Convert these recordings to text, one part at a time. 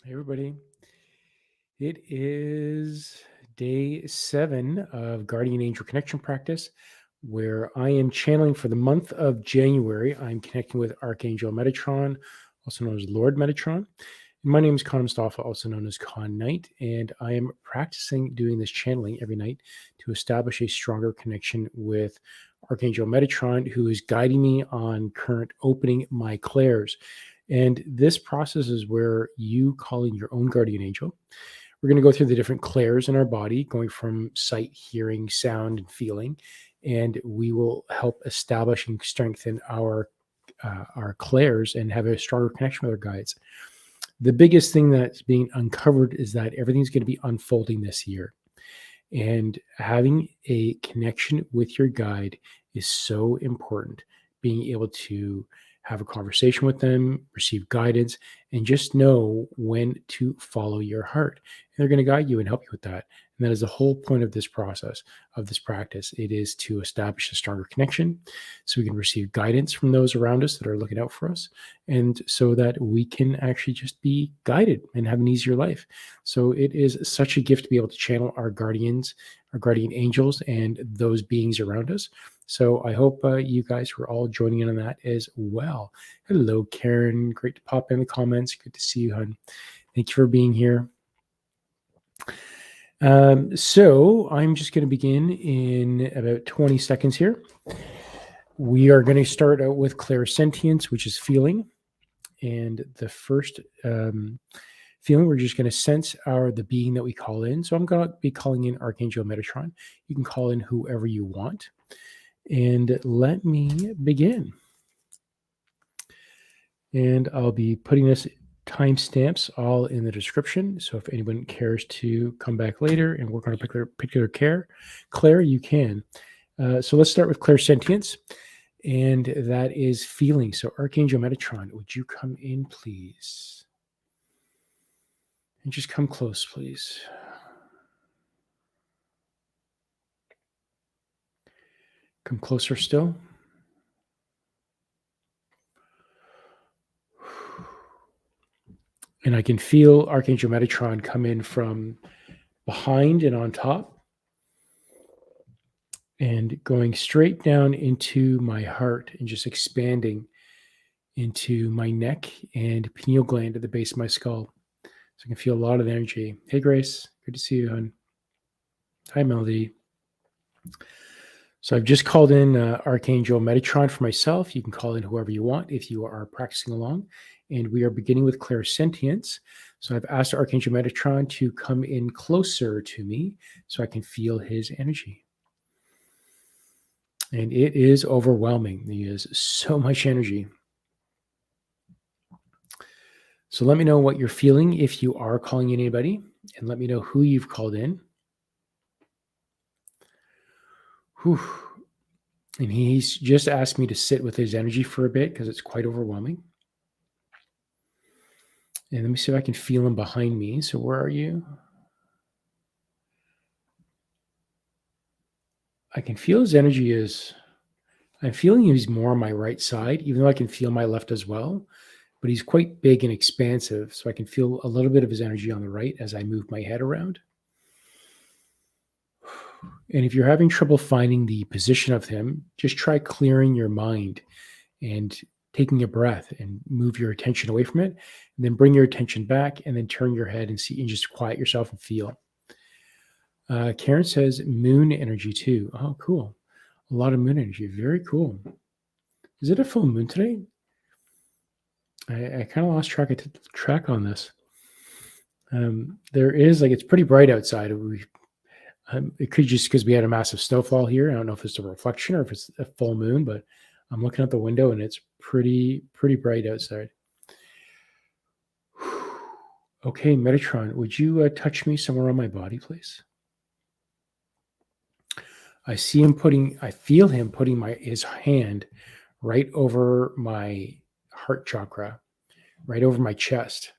Hey, everybody. It is day 7 of Guardian Angel Connection Practice, where I am channeling for the month of January. I'm connecting with Archangel Metatron, also known as Lord Metatron. And my name is Con Mustafa, also known as Con Knight, and I am practicing doing this channeling every night to establish a stronger connection with Archangel Metatron, who is guiding me on current opening my clairs. And this process is where you call in your own guardian angel. We're going to go through the different clairs in our body, going from sight, hearing, sound, and feeling, and we will help establish and strengthen our clairs and have a stronger connection with our guides. The biggest thing that's being uncovered is that everything's going to be unfolding this year, and having a connection with your guide is so important. Being able to have a conversation with them, receive guidance, and just know when to follow your heart. And they're going to guide you and help you with that. And that is the whole point of this process, of this practice. It is to establish a stronger connection so we can receive guidance from those around us that are looking out for us, and so that we can actually just be guided and have an easier life. So it is such a gift to be able to channel our guardians, our guardian angels, and those beings around us. So I hope you guys were all joining in on that as well. Hello, Karen. Great to pop in the comments. Good to see you, hon. Thank you for being here. So I'm just going to begin in about 20 seconds here. We are going to start out with Clairsentience, which is feeling. And the first feeling, we're just going to sense the being that we call in. So I'm going to be calling in Archangel Metatron. You can call in whoever you want. And let me begin. And I'll be putting this timestamps all in the description. So if anyone cares to come back later and work on a particular clair, you can. So let's start with Clairsentience. And that is feeling. So Archangel Metatron, would you come in, please? And just come close, please. Come closer still. And I can feel Archangel Metatron come in from behind and on top, and going straight down into my heart and just expanding into my neck and pineal gland at the base of my skull. So I can feel a lot of energy. Hey, Grace. Good to see you, hon. Hi, Melody. So I've just called in Archangel Metatron for myself. You can call in whoever you want if you are practicing along. And we are beginning with Clairsentience. So I've asked Archangel Metatron to come in closer to me so I can feel his energy. And it is overwhelming. He has so much energy. So let me know what you're feeling if you are calling in anybody, and let me know who you've called in. Whew. And he's just asked me to sit with his energy for a bit because it's quite overwhelming. And let me see if I can feel him behind me. So where are you? I can feel his energy I'm feeling he's more on my right side, even though I can feel my left as well. But he's quite big and expansive. So I can feel a little bit of his energy on the right as I move my head around. And if you're having trouble finding the position of him, just try clearing your mind and taking a breath and move your attention away from it, and then bring your attention back, and then turn your head and see, and just quiet yourself and feel. Karen says moon energy too. Oh, cool. A lot of moon energy. Very cool. Is it a full moon today? I kind of lost track on this. There is, it's pretty bright outside. It could just because we had a massive snowfall here. I don't know if it's a reflection or if it's a full moon, but I'm looking out the window and it's pretty bright outside. Okay, Metatron, would you touch me somewhere on my body, please? I feel him putting his hand right over my heart chakra, right over my chest.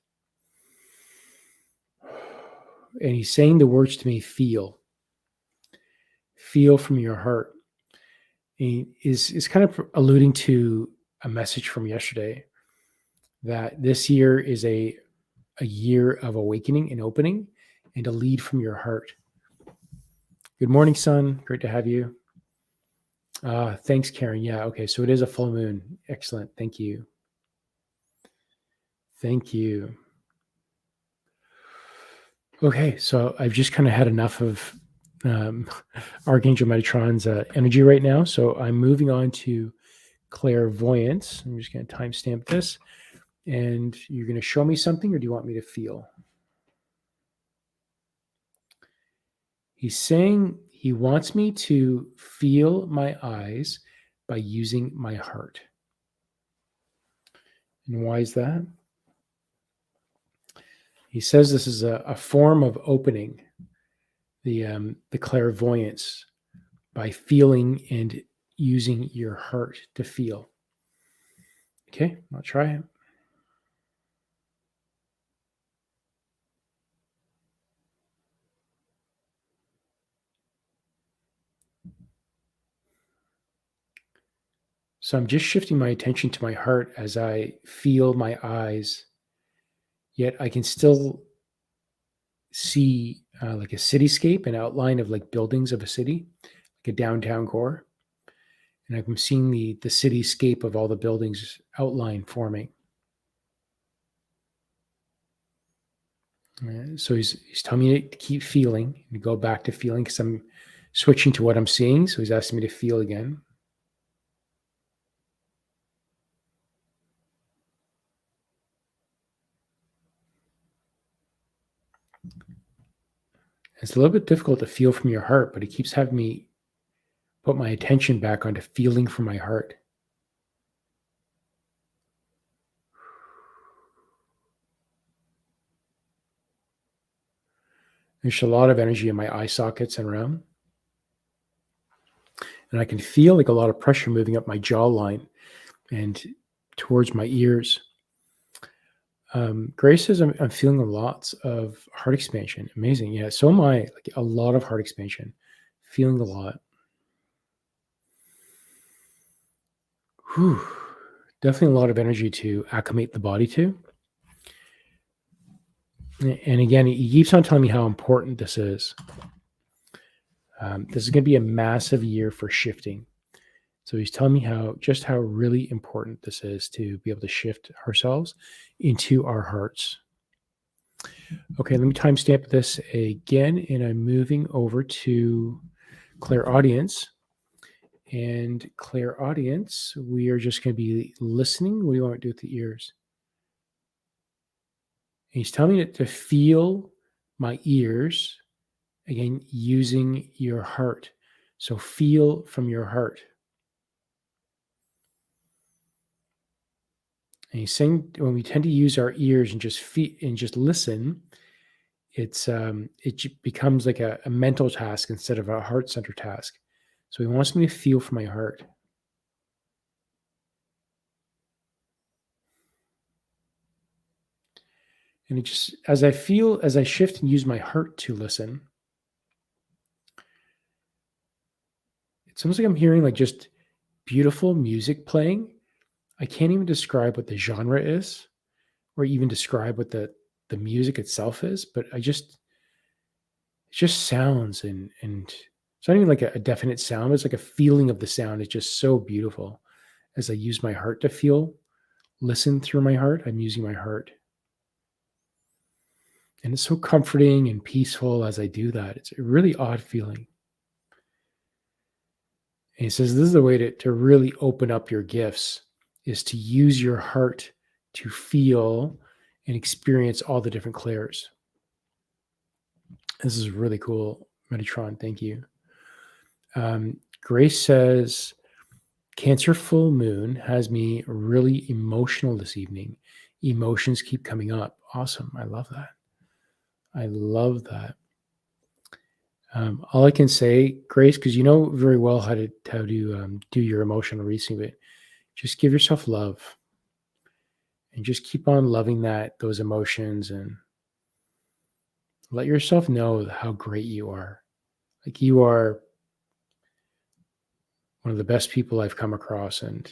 And he's saying the words to me, feel from your heart. And he is kind of alluding to a message from yesterday that this year is a a year of awakening and opening and to lead from your heart. Good morning, son. Great to have you. Thanks, Karen. Yeah, okay. So it is a full moon. Excellent. Thank you. Thank you. Okay, so I've just kind of had enough of Archangel Metatron's energy right now. So I'm moving on to Clairvoyance. I'm just going to timestamp this. And you're going to show me something, or do you want me to feel? He's saying he wants me to feel my eyes by using my heart. And why is that? He says this is a form of opening the clairvoyance by feeling and using your heart to feel. Okay, I'll try it. So I'm just shifting my attention to my heart as I feel my eyes, yet I can still see like a cityscape, an outline of like buildings of a city, like a downtown core. And I'm seeing the cityscape of all the buildings outline forming. So he's telling me to keep feeling and go back to feeling because I'm switching to what I'm seeing. So he's asking me to feel again. It's a little bit difficult to feel from your heart, but he keeps having me put my attention back onto feeling from my heart. There's a lot of energy in my eye sockets and around. And I can feel like a lot of pressure moving up my jawline and towards my ears. Grace says I'm feeling lots of heart expansion. Amazing. Yeah, so am I. Like a lot of heart expansion. Feeling a lot. Whew. Definitely a lot of energy to acclimate the body to. And again, he keeps on telling me how important this is. This is going to be a massive year for shifting. So he's telling me how really important this is to be able to shift ourselves into our hearts. Okay, let me timestamp this again, and I'm moving over to Clairaudience. And Clairaudience, we are just going to be listening. What do you want to do with the ears? And he's telling me to feel my ears, again, using your heart. So feel from your heart. And he's saying when we tend to use our ears and just listen, it becomes like a mental task instead of a heart-centered task. So he wants me to feel from my heart. And it just, as I shift and use my heart to listen, it's almost like I'm hearing like just beautiful music playing. I can't even describe what the genre is or even describe what the music itself is, but it just sounds and it's not even like a definite sound. It's like a feeling of the sound. It's just so beautiful. As I use my heart to listen through my heart, I'm using my heart. And it's so comforting and peaceful as I do that. It's a really odd feeling. And he says this is the way to really open up your gifts is to use your heart to feel and experience all the different clairs. This is really cool, Metatron. Thank you. Grace says, Cancer full moon has me really emotional this evening. Emotions keep coming up. Awesome. I love that. I love that. All I can say, Grace, because you know very well how to do your emotional releasing, but just give yourself love and just keep on loving those emotions and let yourself know how great you are. Like you are one of the best people I've come across, and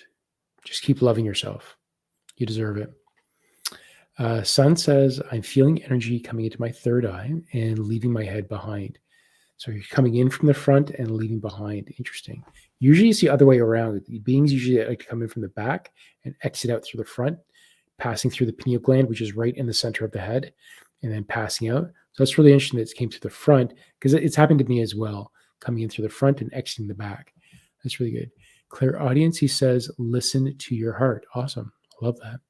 just keep loving yourself. You deserve it. Sun says, I'm feeling energy coming into my third eye and leaving my head behind. So you're coming in from the front and leaving behind. Interesting. Usually it's the other way around. Beings usually like to come in from the back and exit out through the front, passing through the pineal gland, which is right in the center of the head, and then passing out. So that's really interesting that it came through the front, because it's happened to me as well, coming in through the front and exiting the back. That's really good. Clairaudience, he says, listen to your heart. Awesome. I love that.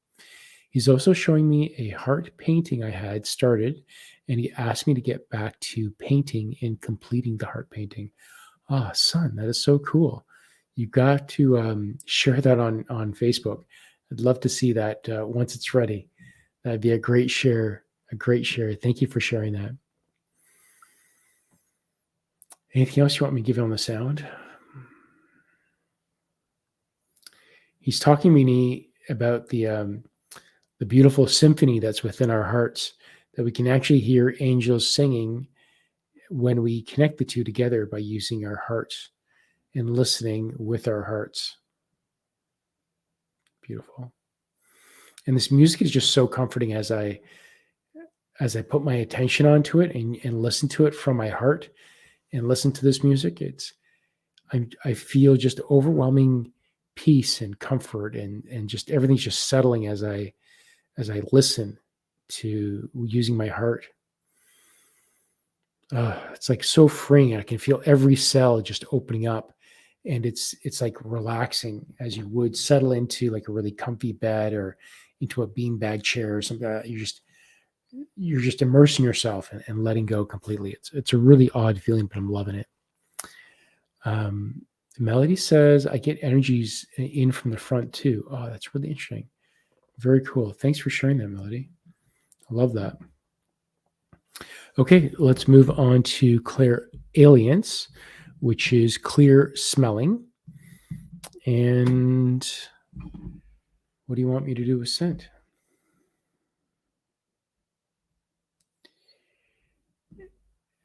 He's also showing me a heart painting I had started, and he asked me to get back to painting and completing the heart painting. Ah, son, that is so cool. You got to share that on Facebook. I'd love to see that once it's ready. That'd be a great share. A great share. Thank you for sharing that. Anything else you want me to give you on the sound? He's talking to me about the beautiful symphony that's within our hearts, that we can actually hear angels singing when we connect the two together by using our hearts and listening with our hearts. Beautiful. And this music is just so comforting as I put my attention onto it and listen to it from my heart and listen to this music. I feel just overwhelming peace and comfort, and just everything's just settling as I listen to using my heart. It's like so freeing. I can feel every cell just opening up, and it's like relaxing as you would settle into like a really comfy bed or into a beanbag chair or something like that. You're just immersing yourself and letting go completely. It's a really odd feeling, but I'm loving it. Melody says, I get energies in from the front too. Oh, that's really interesting. Very cool. Thanks for sharing that, Melody. I love that. Okay, let's move on to Clairalience, which is clear smelling. And what do you want me to do with scent?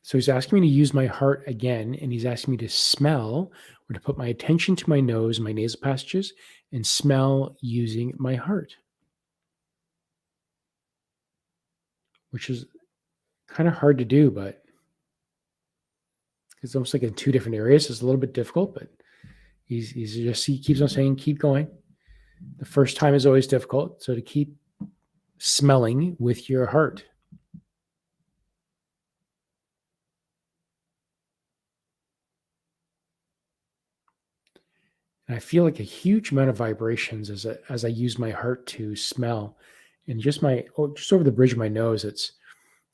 So he's asking me to use my heart again, and he's asking me to smell, or to put my attention to my nose, my nasal passages, and smell using my heart, which is kind of hard to do, but it's almost like in two different areas. It's a little bit difficult, but he keeps on saying, keep going. The first time is always difficult. So to keep smelling with your heart. And I feel like a huge amount of vibrations as I use my heart to smell, and just over the bridge of my nose. It's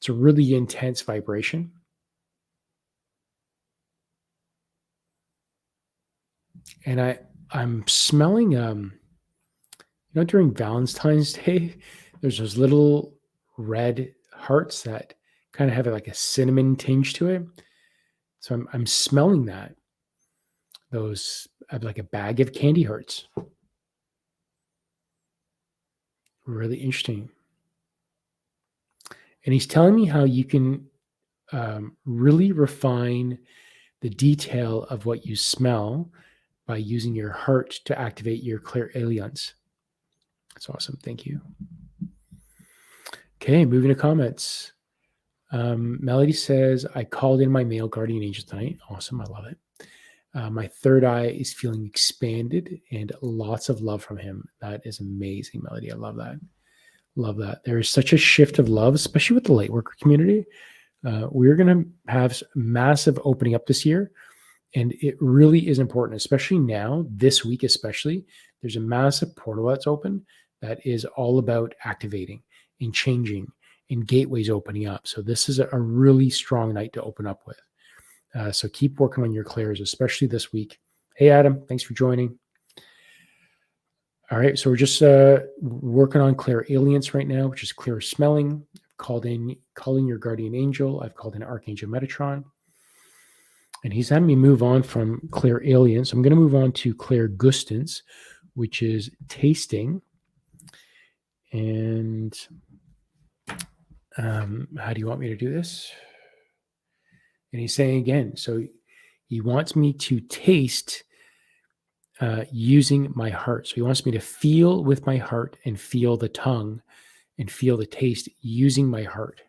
a really intense vibration. And I'm smelling, during Valentine's Day, there's those little red hearts that kind of have like a cinnamon tinge to it. So I'm smelling that. Those like a bag of candy hearts. Really interesting. And he's telling me how you can really refine the detail of what you smell by using your heart to activate your clairalience. That's awesome. Thank you. Okay, moving to comments. Melody says, I called in my male guardian angel tonight. Awesome. I love it. My third eye is feeling expanded and lots of love from him. That is amazing, Melody. I love that. Love that. There is such a shift of love, especially with the light worker community. We're going to have massive opening up this year. And it really is important, especially now, this week especially. There's a massive portal that's open that is all about activating and changing and gateways opening up. So this is a really strong night to open up with. So keep working on your clairs, especially this week. Hey, Adam, thanks for joining. All right, so we're just working on Clairalience right now, which is clear smelling. I've calling your guardian angel. I've called in Archangel Metatron. And he's having me move on from Clairalience. I'm going to move on to Clairgustance, which is tasting. And how do you want me to do this? And he's saying again, so he wants me to taste using my heart. So he wants me to feel with my heart and feel the tongue and feel the taste using my heart.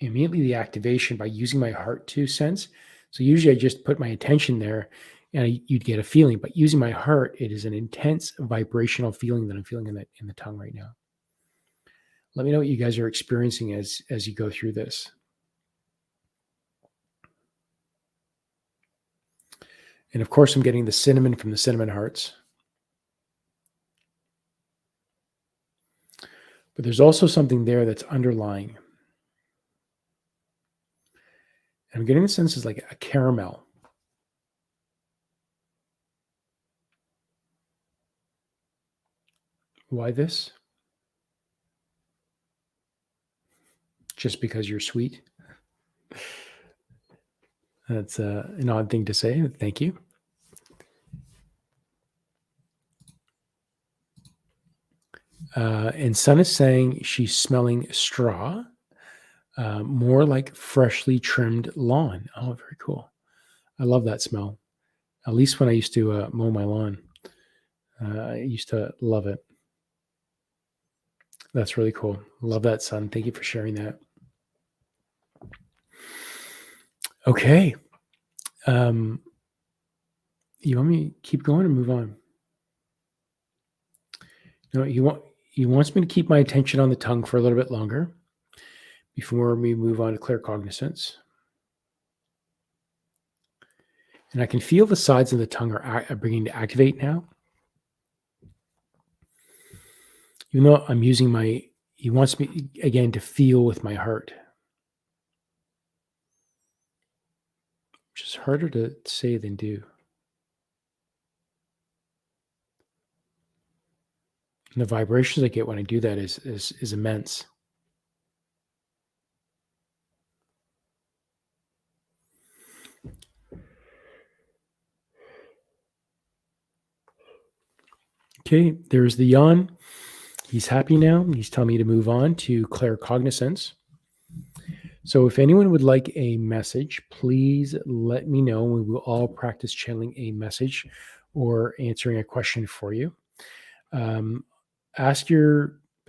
Immediately the activation by using my heart to sense. So usually I just put my attention there and you'd get a feeling, but using my heart, it is an intense vibrational feeling that I'm feeling in the tongue right now. Let me know what you guys are experiencing as you go through this. And of course, I'm getting the cinnamon from the cinnamon hearts. But there's also something there that's underlying. And I'm getting the sense it's like a caramel. Why this? Just because you're sweet? That's an odd thing to say. Thank you. And Sun is saying she's smelling straw, more like freshly trimmed lawn. Oh, very cool. I love that smell. At least when I used to mow my lawn. I used to love it. That's really cool. Love that, Sun. Thank you for sharing that. Okay. You want me to keep going or move on? No, he wants me to keep my attention on the tongue for a little bit longer before we move on to claircognizance. And I can feel the sides of the tongue are beginning to activate now. Even though I'm using he wants me again to feel with my heart, which is harder to say than do. And the vibrations I get when I do that is immense. Okay, there's the yawn. He's happy now. He's telling me to move on to claircognizance. So if anyone would like a message, please let me know. We will all practice channeling a message or answering a question for you. But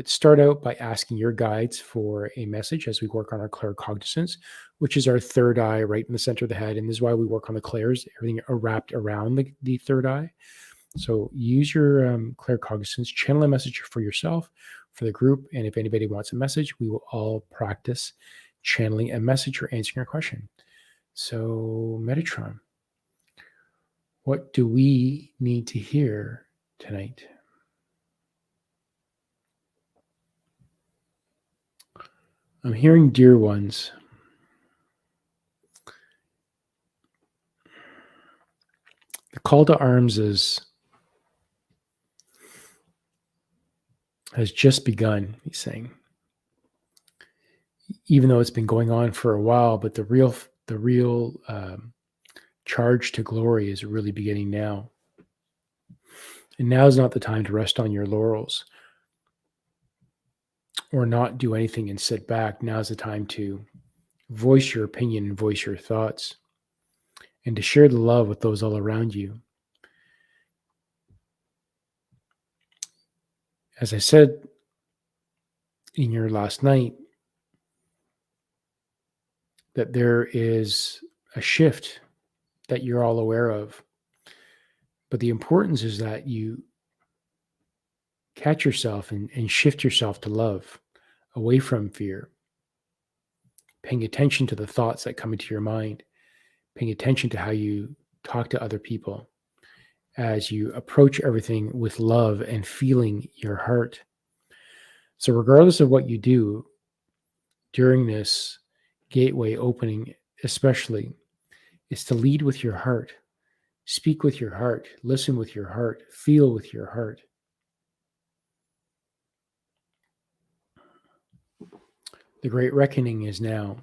start out by asking your guides for a message as we work on our claircognizance, which is our third eye right in the center of the head. And this is why we work on the clairs, everything wrapped around the third eye. So use your claircognizance, channel a message for yourself, for the group. And if anybody wants a message, we will all practice channeling a message or answering a question. So Metatron, what do we need to hear tonight? I'm hearing dear ones. The call to arms has just begun, he's saying. Even though it's been going on for a while, but the real charge to glory is really beginning now. And now is not the time to rest on your laurels or not do anything and sit back. Now is the time to voice your opinion and voice your thoughts and to share the love with those all around you. As I said in your last night, that there is a shift that you're all aware of. But the importance is that you catch yourself and shift yourself to love, away from fear, paying attention to the thoughts that come into your mind, paying attention to how you talk to other people as you approach everything with love and feeling your heart. So regardless of what you do during this gateway opening, especially, is to lead with your heart, speak with your heart, listen with your heart, feel with your heart. The great reckoning is now.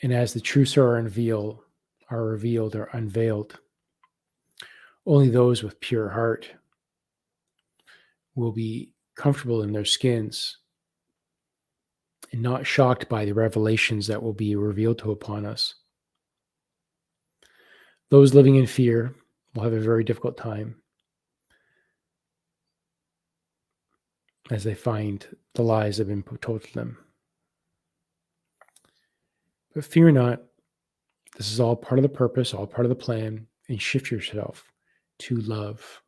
And as the truths are revealed or unveiled, only those with pure heart will be comfortable in their skins and not shocked by the revelations that will be revealed upon us. Those living in fear will have a very difficult time as they find the lies that have been told to them. But fear not, this is all part of the purpose, all part of the plan, and shift yourself to love.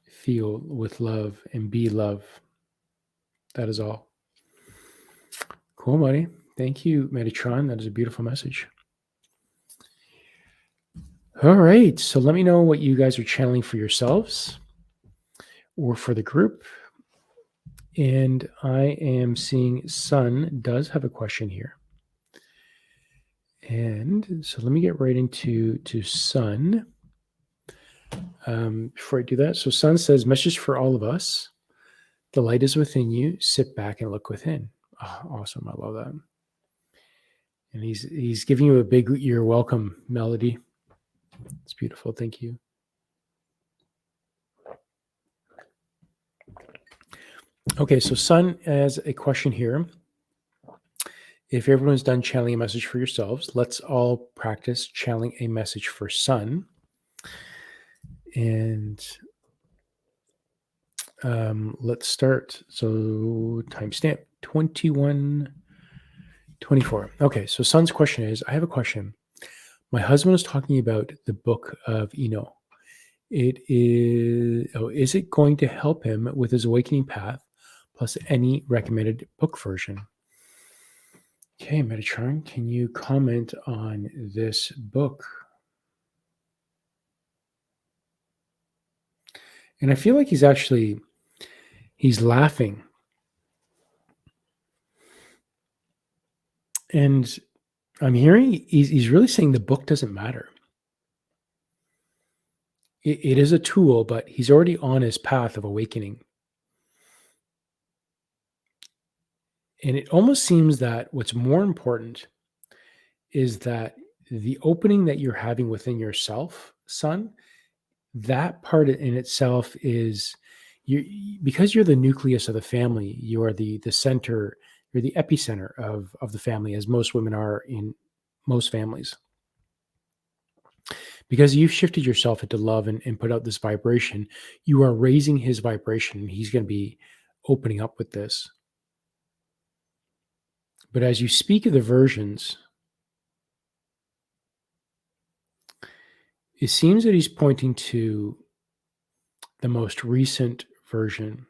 Feel with love and be love. That is all. Cool, buddy. Thank you, Metatron. That is a beautiful message. All right. So let me know what you guys are channeling for yourselves or for the group. And I am seeing Sun does have a question here. And so let me get right into Sun. Before I do that, so Sun says, message for all of us. The light is within you. Sit back and look within. Oh, awesome. I love that. And he's giving you a big you're welcome melody. It's beautiful. Thank you. Okay, so Sun has a question here. If everyone's done channeling a message for yourselves, let's all practice channeling a message for Sun. And let's start. So timestamp 21:24. Okay, so Sun's question is, I have a question. My husband is talking about the book of Eno. Is it going to help him with his awakening path, plus any recommended book version? Okay, Metatron, can you comment on this book? And I feel like he's laughing. And I'm hearing he's really saying the book doesn't matter. It is a tool, but he's already on his path of awakening. And it almost seems that what's more important is that the opening that you're having within yourself, Sun, that part in itself is because you're the nucleus of the family, you are the center, you're the epicenter of the family, as most women are in most families. Because you've shifted yourself into love and put out this vibration, you are raising his vibration, and he's going to be opening up with this. But as you speak of the versions, it seems that he's pointing to the most recent version.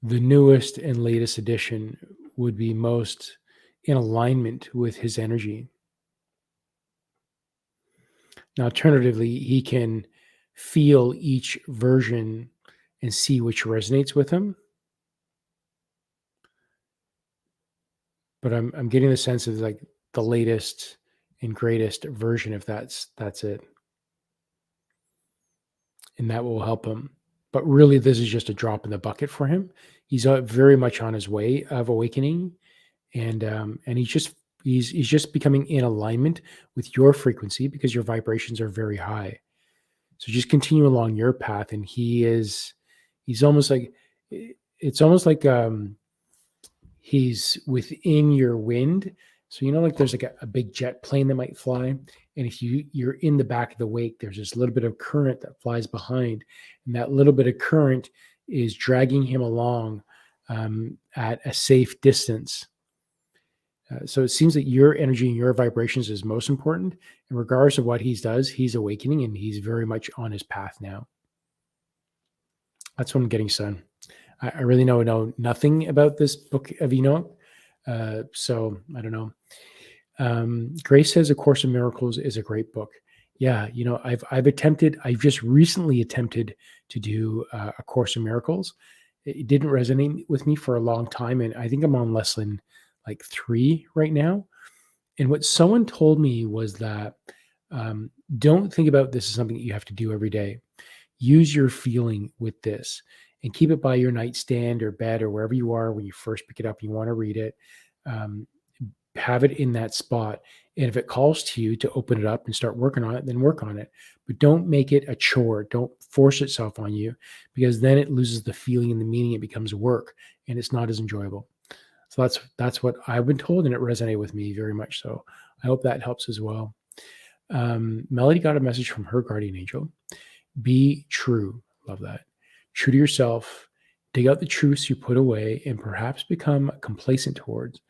The newest and latest edition would be most in alignment with his energy. Now, alternatively, he can feel each version and see which resonates with him. But I'm getting the sense of like the latest and greatest version, if that's it. And that will help him. But really, this is just a drop in the bucket for him. He's very much on his way of awakening, and he's just becoming in alignment with your frequency because your vibrations are very high. So just continue along your path, and he's almost like it's almost like he's within your wind. So like there's like a big jet plane that might fly, and if you're in the back of the wake, there's this little bit of current that flies behind, and that little bit of current is dragging him along at a safe distance. So it seems that your energy and your vibrations is most important. And regardless of what he does, he's awakening, and he's very much on his path now. That's what I'm getting, Son. I really know nothing about this book of Enoch. So I don't know. Grace says A Course in Miracles is a great book. Yeah, I've just recently attempted to do A Course in Miracles. It didn't resonate with me for a long time, and I think I'm on lesson like 3 right now. And what someone told me was that don't think about this as something that you have to do every day. Use your feeling with this and keep it by your nightstand or bed or wherever you are when you first pick it up and you want to read it. Have it in that spot. And if it calls to you to open it up and start working on it, then work on it. But don't make it a chore. Don't force itself on you, because then it loses the feeling and the meaning. It becomes work, and it's not as enjoyable. So that's what I've been told, and it resonated with me very much. So I hope that helps as well. Melody got a message from her guardian angel. Be true. Love that. True to yourself. Dig out the truths you put away and perhaps become complacent towards.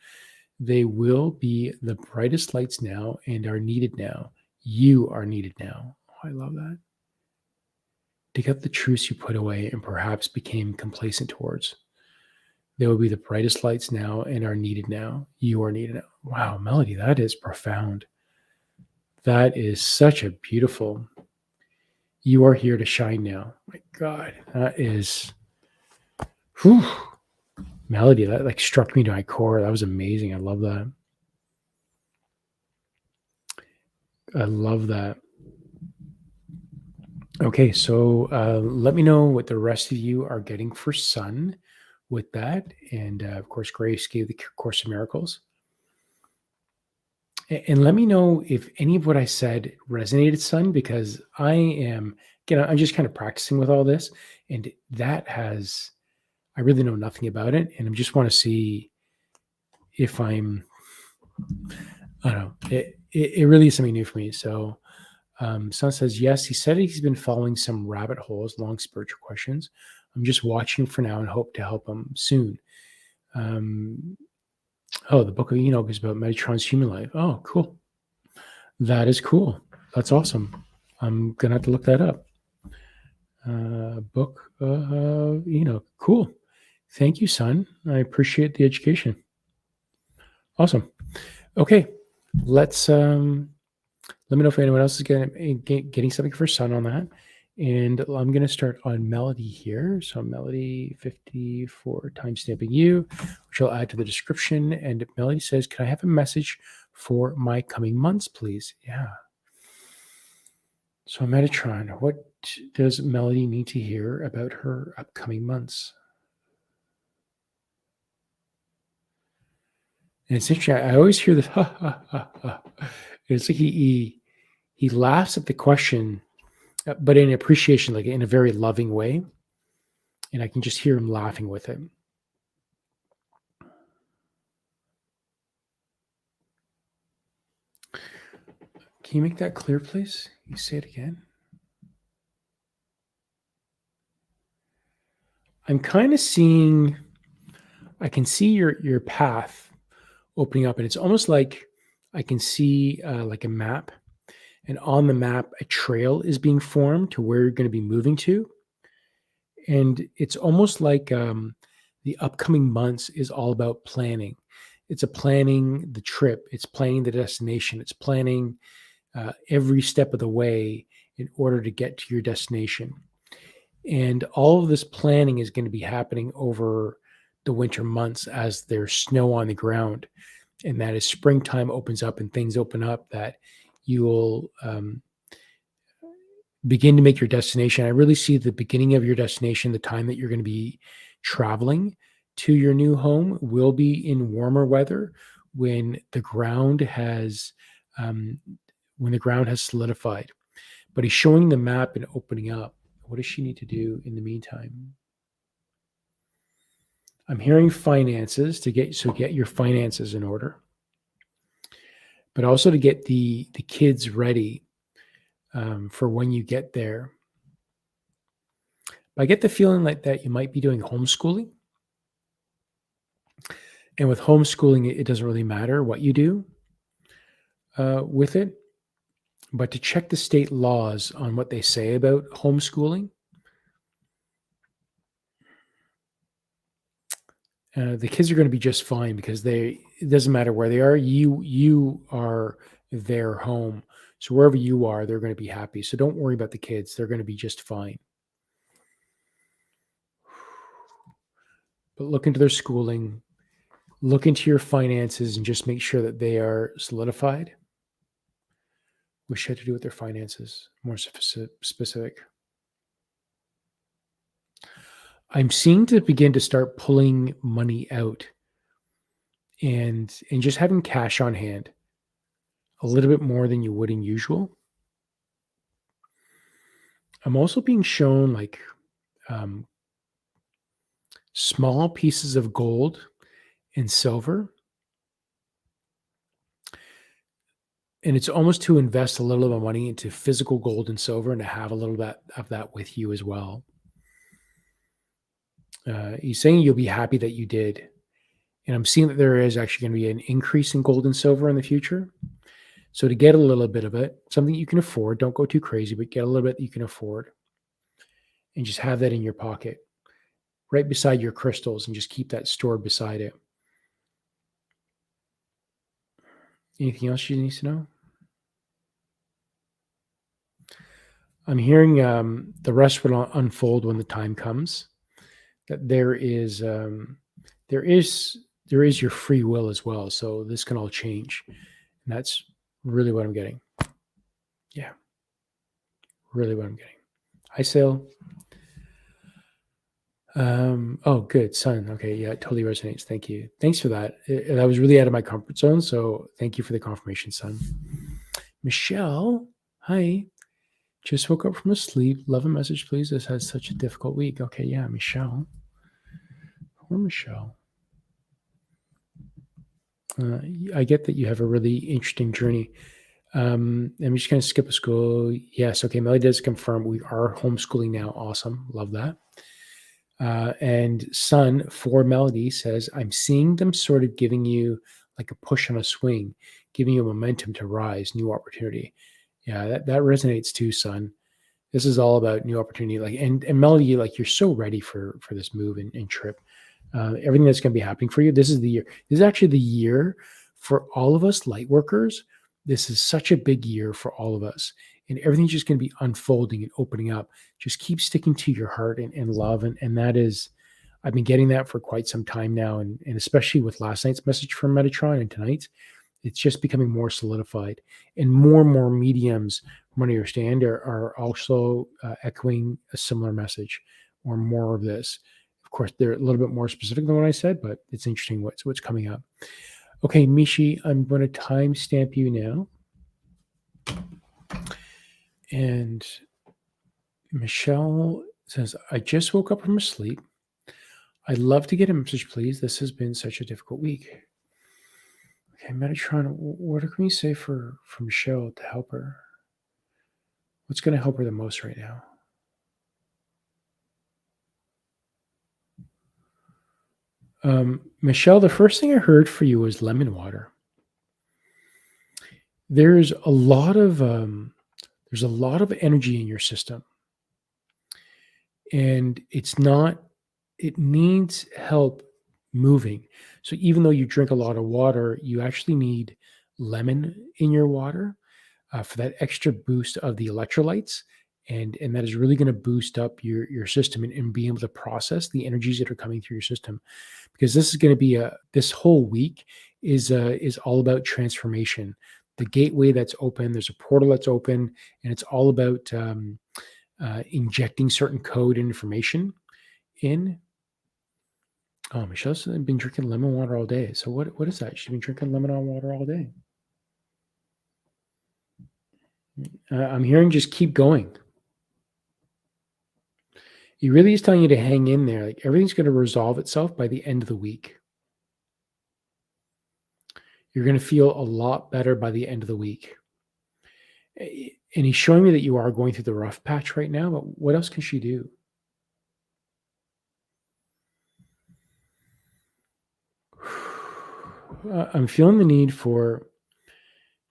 They will be the brightest lights now and are needed now. You are needed now. Oh, I love that. Dig out the truths you put away and perhaps became complacent towards. They will be the brightest lights now and are needed now. You are needed now. Wow, Melody, that is profound. That is such a beautiful. You are here to shine now. My God, that is. Whew, Melody, that like struck me to my core. That was amazing. I love that. I love that. Okay, so let me know what the rest of you are getting for sun with that. And of course, Grace gave the Course of Miracles. And let me know if any of what I said resonated, son, because I'm just kind of practicing with all this. And I really know nothing about it. And I just want to see if I don't know, it really is something new for me. So Son says, yes, he said he's been following some rabbit holes, long spiritual questions. I'm just watching for now and hope to help him soon. The Book of Enoch is about Metatron's human life. Oh, cool. That is cool. That's awesome. I'm going to have to look that up. Book of Enoch. Cool. Thank you, son. I appreciate the education. Awesome. Okay. Let's let me know if anyone else is getting something for son on that. And I'm going to start on Melody here. So Melody 54 timestamping you, which I'll add to the description. And Melody says, can I have a message for my coming months, please? Yeah. So Metatron, what does Melody need to hear about her upcoming months? And it's interesting. I always hear this, ha, ha, ha, ha. It's like he laughs at the question, but in appreciation, like in a very loving way. And I can just hear him laughing with it. Can you make that clear, please? You say it again. I'm kind of seeing, I can see your path opening up, and it's almost like I can see like a map, and on the map, a trail is being formed to where you're going to be moving to. And it's almost like the upcoming months is all about planning. It's planning the trip. It's planning the destination. It's planning every step of the way in order to get to your destination. And all of this planning is going to be happening over the winter months as there's snow on the ground. And that as springtime opens up and things open up, that you'll begin to make your destination. I really see the beginning of your destination, the time that you're going to be traveling to your new home will be in warmer weather when the ground has solidified. But he's showing the map and opening up. What does she need to do in the meantime? I'm hearing finances get your finances in order, but also to get the kids ready for when you get there. I get the feeling like that you might be doing homeschooling. And with homeschooling, it doesn't really matter what you do with it. But to check the state laws on what they say about homeschooling, the kids are going to be just fine because it doesn't matter where they are. You are their home. So wherever you are, they're going to be happy. So don't worry about the kids. They're going to be just fine. But look into their schooling, look into your finances, and just make sure that they are solidified. Wish had to do with their finances, more specific. I'm seeing to begin to start pulling money out and just having cash on hand a little bit more than you would in usual. I'm also being shown small pieces of gold and silver. And it's almost to invest a little bit of money into physical gold and silver and to have a little bit of that with you as well. He's saying you'll be happy that you did. And I'm seeing that there is actually going to be an increase in gold and silver in the future. So to get a little bit of it, something you can afford, don't go too crazy, but get a little bit that you can afford and just have that in your pocket right beside your crystals and just keep that stored beside it. Anything else you need to know? I'm hearing the rest will unfold when the time comes. That there is your free will as well. So this can all change, and that's really what I'm getting. Yeah, really what I'm getting. Hi, Sale. Oh, good, Sun. Okay, yeah, it totally resonates. Thank you. Thanks for that. I was really out of my comfort zone, so thank you for the confirmation, Sun. Michelle, hi. Just woke up from a sleep. Love a message, please. This has such a difficult week. Okay, yeah, Michelle. Poor Michelle. I get that you have a really interesting journey. I'm just going to skip a school. Yes, okay. Melody does confirm we are homeschooling now. Awesome. Love that. And Sun for Melody says, I'm seeing them sort of giving you like a push on a swing, giving you momentum to rise, new opportunity. Yeah, that resonates too, Sun. This is all about new opportunity. Like, and Melody, like you're so ready for this move and trip. Everything that's going to be happening for you. This is the year. This is actually the year for all of us light workers. This is such a big year for all of us. And everything's just going to be unfolding and opening up. Just keep sticking to your heart and love. And that is, I've been getting that for quite some time now. And especially with last night's message from Metatron and tonight's, it's just becoming more solidified. And more mediums, from what I understand, are also echoing a similar message or more of this. Of course, they're a little bit more specific than what I said, but it's interesting what's coming up. Okay, Mishi, I'm going to timestamp you now. And Michelle says, I just woke up from sleep. I'd love to get a message, please. This has been such a difficult week. Okay, Metatron, what can we say for Michelle to help her? What's going to help her the most right now? Michelle, the first thing I heard for you was lemon water. There's a lot of energy in your system, and it needs help moving. So even though you drink a lot of water, you actually need lemon in your water for that extra boost of the electrolytes. And that is really going to boost up your system and be able to process the energies that are coming through your system, because this is going to be this whole week is all about transformation. The gateway that's open, there's a portal that's open, and it's all about injecting certain code and information in. Oh, Michelle's been drinking lemon water all day. So what is that? She's been drinking lemon water all day. I'm hearing just keep going. He really is telling you to hang in there. Like everything's going to resolve itself by the end of the week. You're going to feel a lot better by the end of the week. And he's showing me that you are going through the rough patch right now, but what else can she do? I'm feeling the need for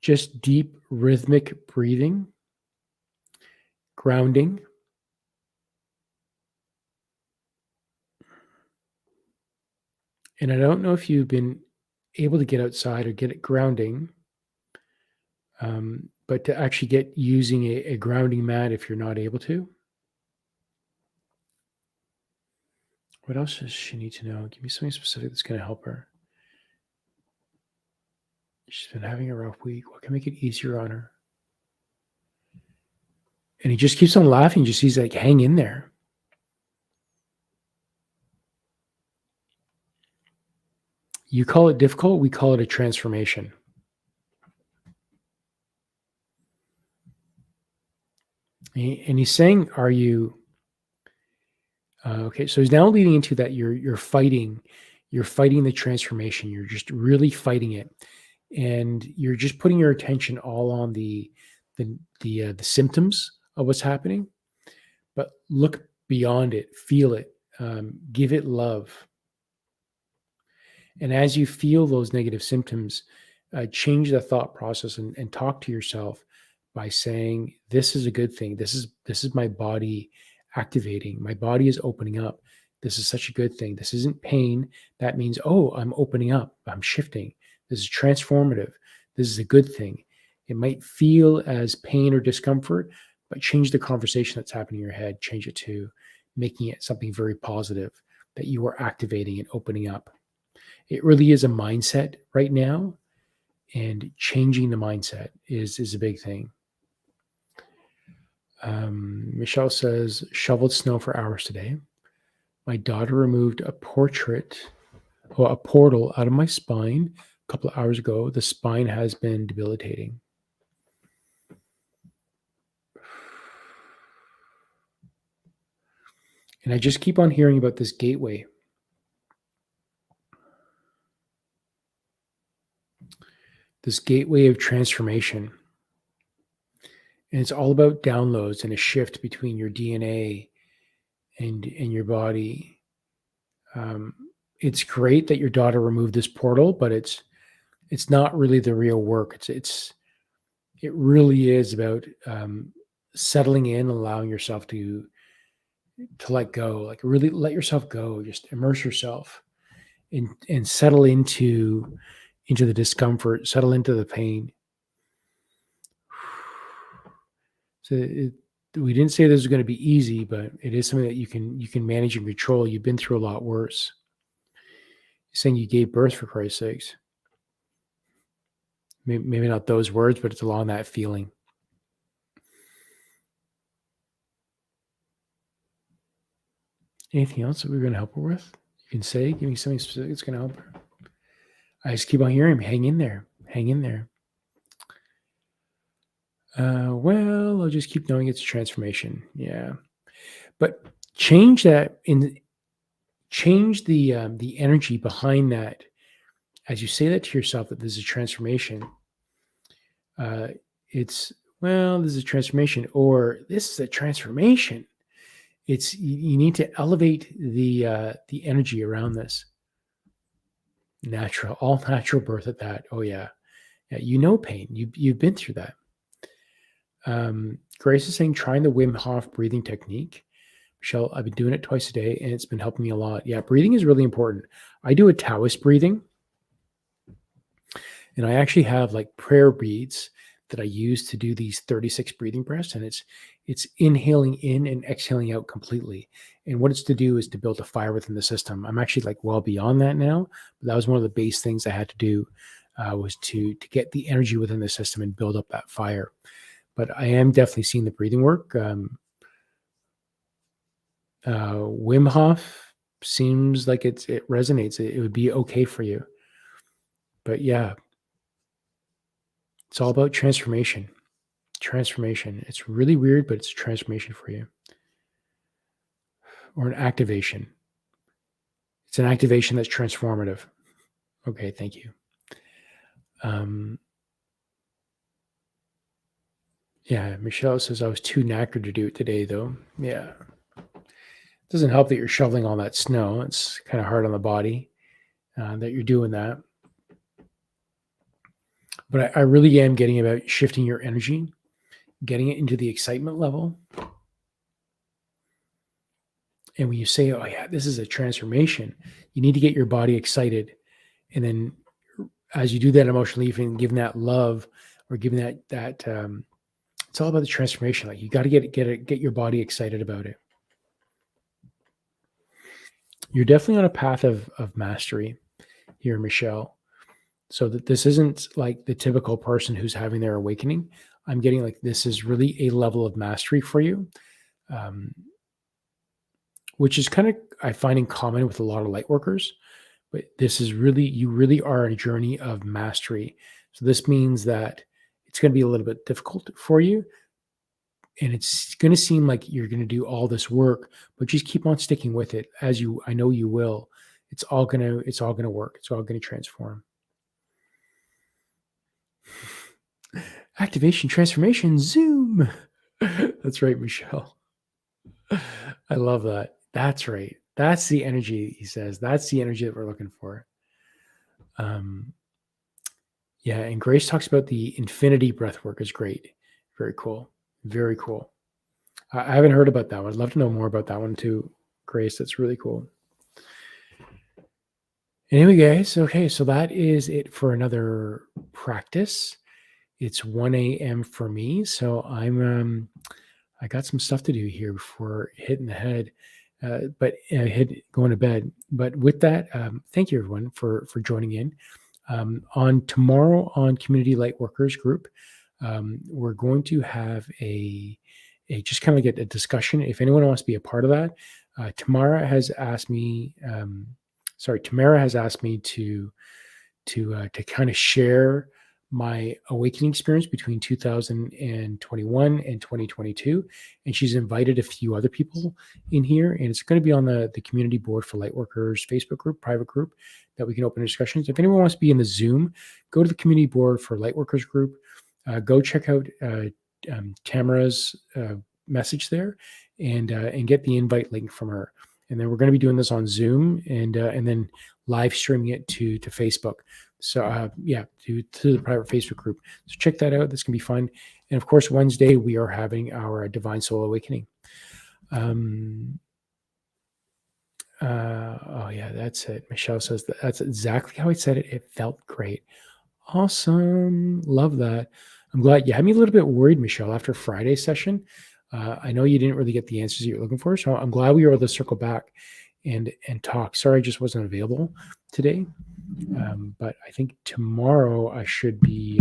just deep rhythmic breathing, grounding. And I don't know if you've been able to get outside or get it grounding, but to actually get using a grounding mat if you're not able to. What else does she need to know? Give me something specific that's going to help her. She's been having a rough week. What can make it easier on her? And he just keeps on laughing. Just he's like, hang in there. You call it difficult. We call it a transformation. And he's saying, are you okay? So he's now leading into that you're fighting You're fighting the transformation. You're just really fighting it, and you're just putting your attention all on the symptoms of what's happening. But look beyond it, feel it, give it love. And as you feel those negative symptoms, change the thought process and talk to yourself by saying, "This is a good thing. This is my body activating. My body is opening up. This is such a good thing. This isn't pain. That means, oh, I'm opening up. I'm shifting. This is transformative. This is a good thing." It might feel as pain or discomfort, but change the conversation that's happening in your head. Change it to making it something very positive that you are activating and opening up. It really is a mindset right now, and changing the mindset is a big thing. Michelle says, shoveled snow for hours today. My daughter removed a portal out of my spine a couple of hours ago. The spine has been debilitating. And I just keep on hearing about this gateway. This gateway of transformation. And it's all about downloads and a shift between your DNA and your body. It's great that your daughter removed this portal, but it's not really the real work. It really is about settling in, allowing yourself to let go, like really let yourself go, just immerse yourself and settle into the discomfort, settle into the pain. So we didn't say this was going to be easy, but it is something that you can manage and control. You've been through a lot worse. You're saying you gave birth, for Christ's sakes. Maybe not those words, but it's along that feeling. Anything else that we're going to help her with? You can say, give me something specific that's going to help her. I just keep on hearing, hang in there, hang in there. Well, I'll just keep knowing it's a transformation. Yeah. But change that change the energy behind that. As you say that to yourself, that this is a transformation, this is a transformation, or this is a transformation. You need to elevate the energy around this. All natural birth at that. Oh yeah. Pain. You've been through that. Grace is saying, trying the Wim Hof breathing technique. Michelle, I've been doing it twice a day and it's been helping me a lot. Yeah, breathing is really important. I do a Taoist breathing, and I actually have like prayer beads that I use to do these 36 breathing breaths, and it's inhaling in and exhaling out completely. And what it's to do is to build a fire within the system. I'm actually like well beyond that now, but that was one of the base things I had to do, was to get the energy within the system and build up that fire. But I am definitely seeing the breathing work. Wim Hof seems like it resonates. It would be okay for you. But yeah, it's all about transformation. Transformation. It's really weird, but it's a transformation for you. Or an activation. It's an activation that's transformative. Okay, thank you. Yeah, Michelle says, I was too knackered to do it today, though. Yeah. It doesn't help that you're shoveling all that snow. It's kind of hard on the body that you're doing that. But I really am getting about shifting your energy, getting it into the excitement level. And when you say, oh yeah, this is a transformation, you need to get your body excited. And then as you do that emotionally, even giving that love or giving that it's all about the transformation. Like you got to get your body excited about it. You're definitely on a path of mastery here, Michelle. So that this isn't like the typical person who's having their awakening. I'm getting like this is really a level of mastery for you, which is kind of, I find in common with a lot of light workers. But this is really, you really are on a journey of mastery. So this means that it's going to be a little bit difficult for you. And it's going to seem like you're going to do all this work, but just keep on sticking with it I know you will. it's all gonna work. It's all gonna transform. Activation, transformation, zoom. That's right, Michelle. I love that. That's right. That's the energy, he says. That's the energy that we're looking for. Yeah, and Grace talks about the infinity breath work is great. Very cool. Very cool. I haven't heard about that one. I'd love to know more about that one too, Grace. That's really cool. Anyway, guys, okay, so that is it for another practice. It's 1 a.m. for me, so I got some stuff to do here before hitting the head, going to bed. But with that, thank you everyone for joining in. On tomorrow on Community Lightworkers group, we're going to have a just kind of like a discussion. If anyone wants to be a part of that, Tamara has asked me to kind of share my awakening experience between 2021 and 2022. And she's invited a few other people in here. And it's going to be on the community board for Lightworkers Facebook group, private group, that we can open discussions. If anyone wants to be in the Zoom, go to the community board for Lightworkers group. Go check out Tamara's message there and get the invite link from her. And then we're going to be doing this on Zoom and then live streaming it to Facebook. So to the private Facebook group. So check that out. This can be fun. And of course, Wednesday we are having our Divine Soul Awakening. That's it. Michelle says that's exactly how I said it. It felt great. Awesome. Love that. I'm glad you had me a little bit worried, Michelle, after Friday's session. I know you didn't really get the answers you're looking for, so I'm glad we were able to circle back and talk. Sorry, I just wasn't available today, but I think tomorrow I should be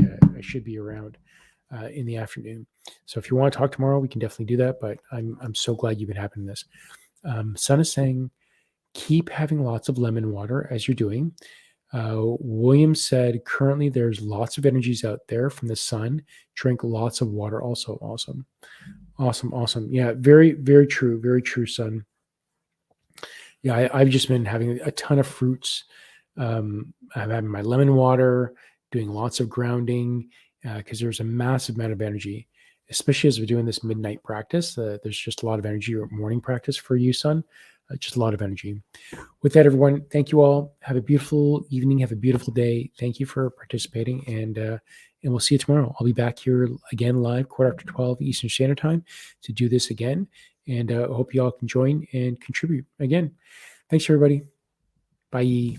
around in the afternoon. So if you want to talk tomorrow, we can definitely do that. But I'm so glad you've been having this. Sun is saying, keep having lots of lemon water as you're doing. William said, currently there's lots of energies out there from the sun. Drink lots of water also. Awesome. Yeah, very, very true. Very true, Son. Yeah, I've just been having a ton of fruits. I'm having my lemon water, doing lots of grounding because there's a massive amount of energy, especially as we're doing this midnight practice. There's just a lot of energy, or morning practice for you, Son. Just a lot of energy. With that, everyone, thank you all. Have a beautiful evening. Have a beautiful day. Thank you for participating, and we'll see you tomorrow. I'll be back here again live, 12:15 Eastern Standard Time, to do this again. And I hope you all can join and contribute again. Thanks, everybody. Bye.